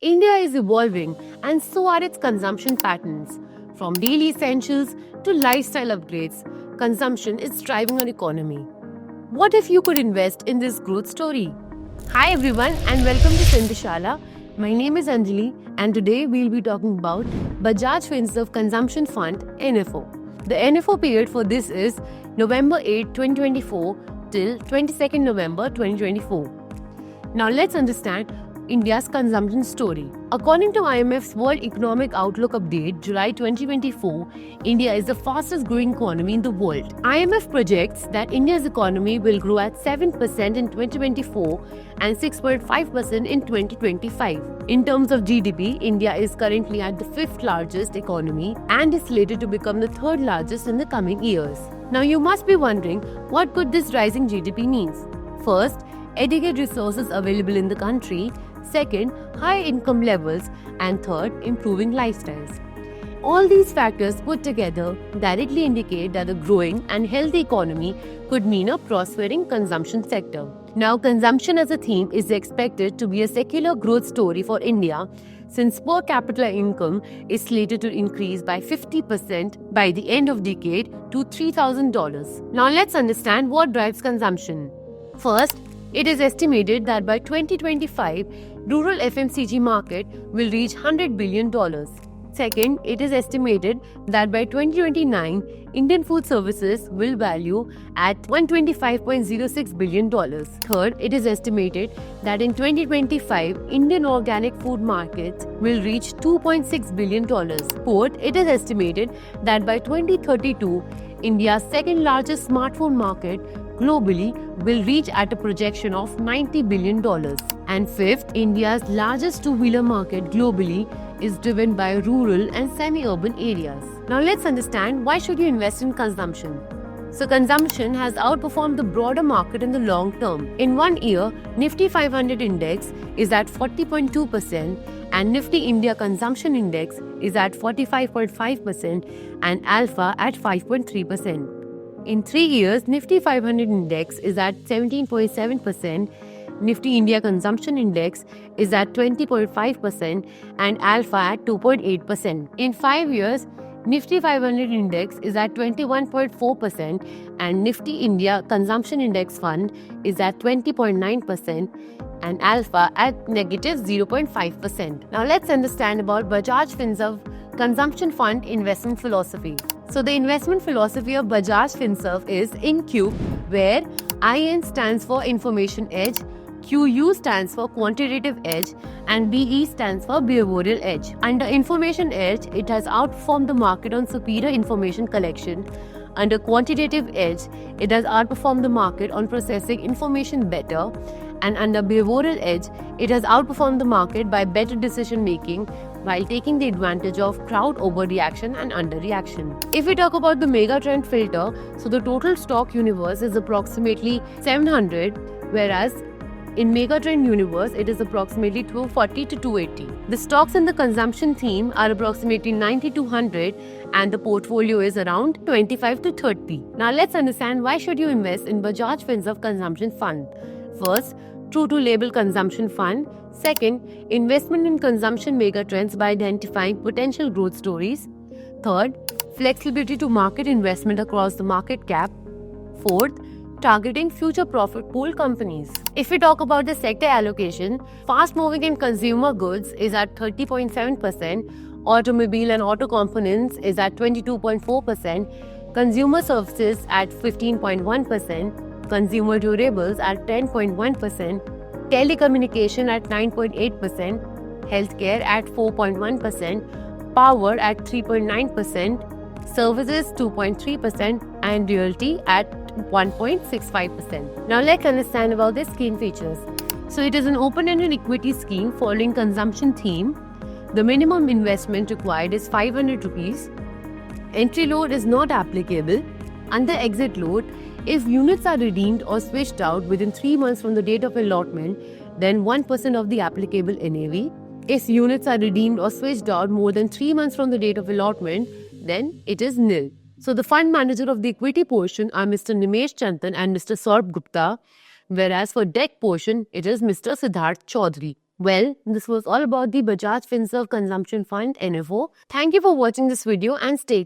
India is evolving, and so are its consumption patterns. From daily essentials to lifestyle upgrades, consumption is driving our economy. What if you could invest in this growth story? Hi everyone, and welcome to Sindhishala. My name is Anjali, and today we'll be talking about Bajaj Finserv Consumption Fund (NFO). The NFO period for this is November 8, 2024 till 22nd November 2024. Now let's understand India's consumption story. According to IMF's World Economic Outlook Update, July 2024, India is the fastest growing economy in the world. IMF projects that India's economy will grow at 7% in 2024 and 6.5% in 2025. In terms of GDP, India is currently at the fifth largest economy and is slated to become the third largest in the coming years. Now you must be wondering, what could this rising GDP means? First, adequate resources available in the country. Second, high income levels. And third, improving lifestyles. All these factors put together directly indicate that a growing and healthy economy could mean a prospering consumption sector. Now, consumption as a theme is expected to be a secular growth story for India, since per capita income is slated to increase by 50% by the end of decade to $3,000. Now, let's understand what drives consumption. First, it is estimated that by 2025, rural FMCG market will reach $100 billion. Second, it is estimated that by 2029, Indian food services will value at $125.06 billion. Third, it is estimated that in 2025, Indian organic food markets will reach $2.6 billion. Fourth, it is estimated that by 2032, India's second largest smartphone market globally will reach at a projection of $90 billion. And fifth, India's largest two-wheeler market globally is driven by rural and semi-urban areas. Now let's understand, why should you invest in consumption? So consumption has outperformed the broader market in the long term. In 1 year, Nifty 500 index is at 40.2% and Nifty India Consumption Index is at 45.5% and Alpha at 5.3%. In 3 years, Nifty 500 index is at 17.7%, Nifty India Consumption Index is at 20.5% and Alpha at 2.8%. In 5 years, Nifty 500 index is at 21.4% and Nifty India Consumption Index Fund is at 20.9% and Alpha at negative 0.5%. Now let's understand about Bajaj Finserv Consumption Fund investment philosophy. So the investment philosophy of Bajaj Finserv is InCube, where IN stands for Information Edge, QU stands for Quantitative Edge, and BE stands for Behavioral Edge. Under Information Edge, it has outperformed the market on superior information collection. Under Quantitative Edge, it has outperformed the market on processing information better. And under Behavioral Edge, it has outperformed the market by better decision making while taking the advantage of crowd overreaction and underreaction. If we talk about the Megatrend filter, so the total stock universe is approximately 700, whereas in Megatrend universe, it is approximately 240 to 280. The stocks in the consumption theme are approximately 90 to 100 and the portfolio is around 25 to 30. Now let's understand, why should you invest in Bajaj Finserv Consumption Fund. First, true to label consumption fund. Second, investment in consumption megatrends by identifying potential growth stories. Third, flexibility to market investment across the market cap. Fourth, targeting future profit pool companies. If we talk about the sector allocation, fast moving and consumer goods is at 30.7%, automobile and auto components is at 22.4%, consumer services at 15.1%, consumer durables at 10.1%, telecommunication at 9.8%, healthcare at 4.1%, power at 3.9%, services 2.3%, and realty at 1.65%. Now let's understand about the scheme features. So it is an open-ended equity scheme following consumption theme. The minimum investment required is 500 rupees. Entry load is not applicable. Under exit load, if units are redeemed or switched out within 3 months from the date of allotment, then 1% of the applicable NAV. If units are redeemed or switched out more than 3 months from the date of allotment, then it is nil. So the fund manager of the equity portion are Mr. Nimesh Chandan and Mr. Saurabh Gupta, whereas for debt portion, it is Mr. Siddharth Chaudhary. Well, this was all about the Bajaj Finserv Consumption Fund NFO. Thank you for watching this video and stay